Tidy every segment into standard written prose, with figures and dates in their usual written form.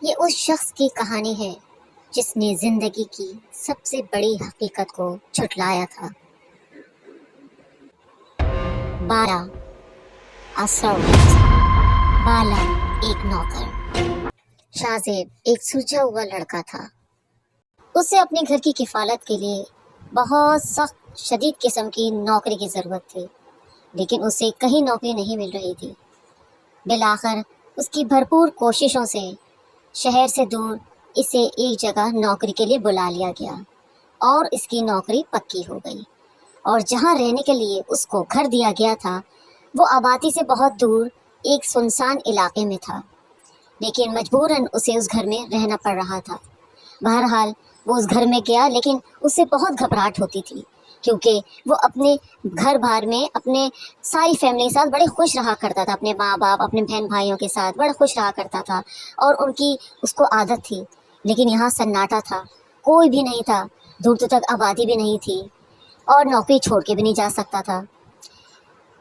یہ اس شخص کی کہانی ہے جس نے زندگی کی سب سے بڑی حقیقت کو جھٹلایا تھا۔ بالا آسراوت۔ بالا ایک نوکر۔ شاہ ایک سلجھا ہوا لڑکا تھا۔ اسے اپنے گھر کی کفالت کے لیے بہت سخت شدید قسم کی نوکری کی ضرورت تھی، لیکن اسے کہیں نوکری نہیں مل رہی تھی۔ بالآخر اس کی بھرپور کوششوں سے شہر سے دور اسے ایک جگہ نوکری کے لیے بلا لیا گیا اور اس کی نوکری پکی ہو گئی، اور جہاں رہنے کے لیے اس کو گھر دیا گیا تھا وہ آبادی سے بہت دور ایک سنسان علاقے میں تھا، لیکن مجبوراً اسے اس گھر میں رہنا پڑ رہا تھا۔ بہرحال وہ اس گھر میں گیا، لیکن اسے بہت گھبراہٹ ہوتی تھی کیونکہ وہ اپنے گھر بار میں اپنے ساری فیملی کے ساتھ بڑے خوش رہا کرتا تھا، اپنے ماں باپ اپنے بہن بھائیوں کے ساتھ بڑا خوش رہا کرتا تھا، اور ان کی اس کو عادت تھی۔ لیکن یہاں سناٹا تھا، کوئی بھی نہیں تھا، دور دور تک آبادی بھی نہیں تھی، اور نوکری چھوڑ کے بھی نہیں جا سکتا تھا۔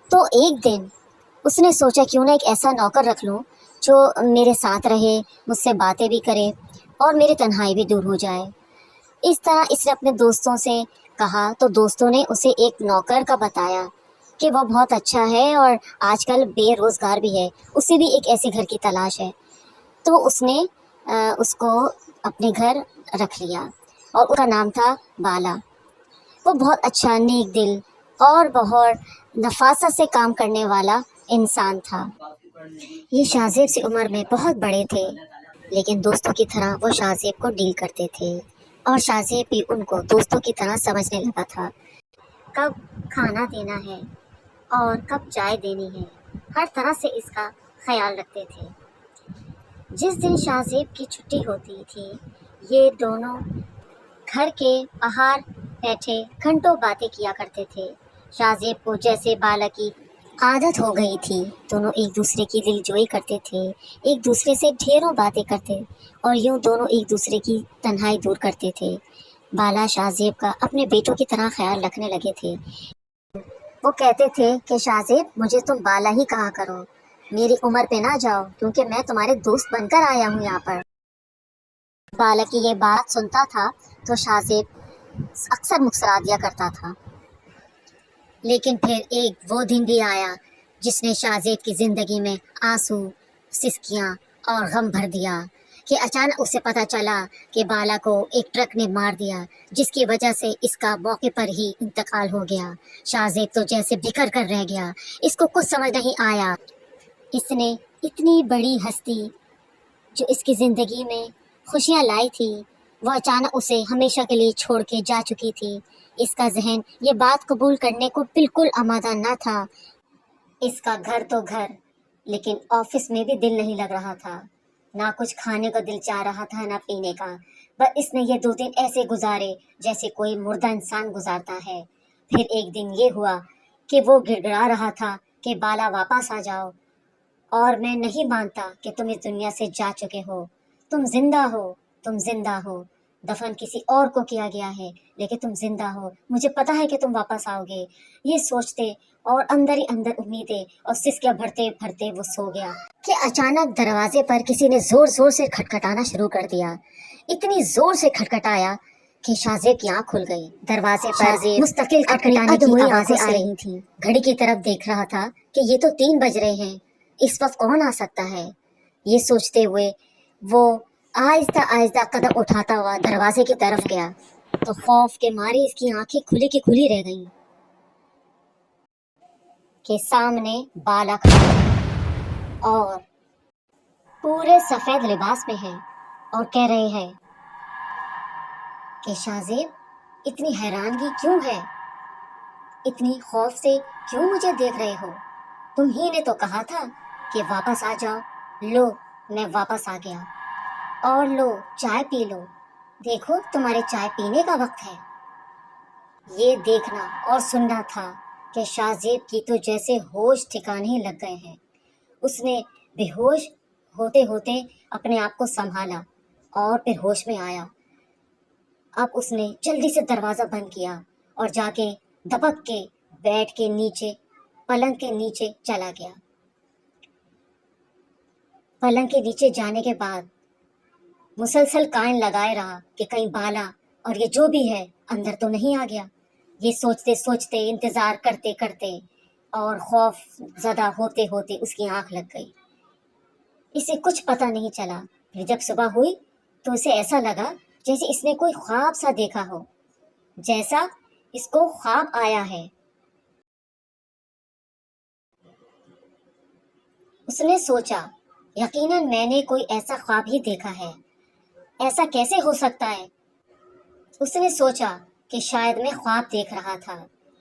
تو ایک دن اس نے سوچا کیوں نہ ایک ایسا نوکر رکھ لوں جو میرے ساتھ رہے، مجھ سے باتیں بھی کرے اور میری تنہائی بھی دور ہو جائے۔ اس طرح اس نے اپنے دوستوں سے کہا تو دوستوں نے اسے ایک نوکر کا بتایا کہ وہ بہت اچھا ہے اور آج کل بے روزگار بھی ہے، اسے بھی ایک ایسے گھر کی تلاش ہے۔ تو اس نے اس کو اپنے گھر رکھ لیا، اور اس کا نام تھا بالا۔ وہ بہت اچھا، نیک دل اور بہت نفاست سے کام کرنے والا انسان تھا۔ یہ شاہ زیب سے عمر میں بہت بڑے تھے، لیکن دوستوں کی طرح وہ شاہ زیب کو ڈیل کرتے تھے، اور شاہ زیب بھی ان کو دوستوں کی طرح سمجھنے لگا تھا۔ کب کھانا دینا ہے اور کب چائے دینی ہے، ہر طرح سے اس کا خیال رکھتے تھے۔ جس دن شاہ زیب کی چھٹی ہوتی تھی، یہ دونوں گھر کے باہر بیٹھے گھنٹوں باتیں کیا کرتے تھے۔ شاہ زیب کو جیسے بالا کی عادت ہو گئی تھی، دونوں ایک دوسرے کی دل جوئی کرتے تھے، ایک دوسرے سے ڈھیروں باتیں کرتے، اور یوں دونوں ایک دوسرے کی تنہائی دور کرتے تھے۔ بالا شاہ زیب کا اپنے بیٹوں کی طرح خیال رکھنے لگے تھے۔ وہ کہتے تھے کہ شاہ زیب مجھے تم بالا ہی کہا کرو، میری عمر پہ نہ جاؤ، کیونکہ میں تمہارے دوست بن کر آیا ہوں یہاں پر۔ بالا کی یہ بات سنتا تھا تو شاہ زیب اکثر مسکرا دیا کرتا تھا۔ لیکن پھر ایک وہ دن بھی آیا جس نے شاہ زیب کی زندگی میں آنسو، سسکیاں اور غم بھر دیا، کہ اچانک اسے پتہ چلا کہ بالا کو ایک ٹرک نے مار دیا، جس کی وجہ سے اس کا موقع پر ہی انتقال ہو گیا۔ شاہ زیب تو جیسے بکھر کر رہ گیا، اس کو کچھ سمجھ نہیں آیا۔ اس نے اتنی بڑی ہستی جو اس کی زندگی میں خوشیاں لائی تھی، وہ اچانک اسے ہمیشہ کے لیے چھوڑ کے جا چکی تھی۔ اس کا ذہن یہ بات قبول کرنے کو بالکل آمادہ نہ تھا۔ اس کا گھر تو گھر، لیکن آفس میں بھی دل نہیں لگ رہا تھا، نہ کچھ کھانے کا دل چاہ رہا تھا نہ پینے کا، بس اس نے یہ 2 دن ایسے گزارے جیسے کوئی مردہ انسان گزارتا ہے۔ پھر ایک دن یہ ہوا کہ وہ گڑ گڑا رہا تھا کہ بالا واپس آ جاؤ، اور میں نہیں مانتا کہ تم اس دنیا سے جا چکے ہو، تم زندہ ہو، تم زندہ ہو، دفن کسی اور کو کیا گیا ہے لیکن تم زندہ ہو، مجھے پتا ہے کہ تم واپس آؤ گے۔ یہ سوچتے اور اندر ہی اندر امیدیں اور سسکیاں بھرتے بھرتے وہ سو گیا کہ اچانک دروازے پر کسی نے زور زور سے کھٹکھٹانا شروع کر دیا۔ اتنی زور سے کھٹکھٹایا کہ شاہ زیب کی آنکھ کھل گئی۔ دروازے پر مستقل کھٹکھٹانے کی آوازیں آ رہی تھیں۔ گھڑی کی طرف دیکھ رہا تھا کہ یہ تو 3 بج رہے ہیں، اس وقت کون آ سکتا ہے؟ یہ سوچتے ہوئے وہ آہستہ آہستہ قدم اٹھاتا ہوا دروازے کی طرف گیا، تو خوف کے مارے اس کی آنکھیں کھلی کی کھلی رہ گئیں کہ سامنے بالا کھڑا ہے اور پورے سفید لباس میں ہے، اور کہہ رہے ہیں کہ شاہ زیب اتنی حیرانگی کیوں ہے؟ اتنی خوف سے کیوں مجھے دیکھ رہے ہو؟ تم ہی نے تو کہا تھا کہ واپس آ جاؤ۔ لو، میں واپس آ گیا، اور لو چائے پی لو، دیکھو تمہارے چائے پینے کا وقت ہے۔ یہ دیکھنا اور سننا تھا کہ شاہ زیب کی تو جیسے ہوش ٹھکانے ہی لگ گئے ہیں۔ اس نے بے ہوش ہوتے ہوتے اپنے آپ کو سنبھالا اور پھر ہوش میں آیا۔ اب اس نے جلدی سے دروازہ بند کیا اور جا کے دبک کے بیڈ کے نیچے، پلنگ کے نیچے چلا گیا۔ پلنگ کے نیچے جانے کے بعد مسلسل کان لگائے رہا کہ کہیں بالا اور یہ جو بھی ہے اندر تو نہیں آ گیا۔ یہ سوچتے سوچتے، انتظار کرتے کرتے اور خوف زدہ ہوتے ہوتے اس کی آنکھ لگ گئی۔ اسے کچھ پتہ نہیں چلا۔ پھر جب صبح ہوئی تو اسے ایسا لگا جیسے اس نے کوئی خواب سا دیکھا ہو، جیسا اس کو خواب آیا ہے۔ اس نے سوچا یقیناً میں نے کوئی ایسا خواب ہی دیکھا ہے، ایسا کیسے ہو سکتا ہے؟ اس نے سوچا کہ شاید میں خواب دیکھ رہا تھا۔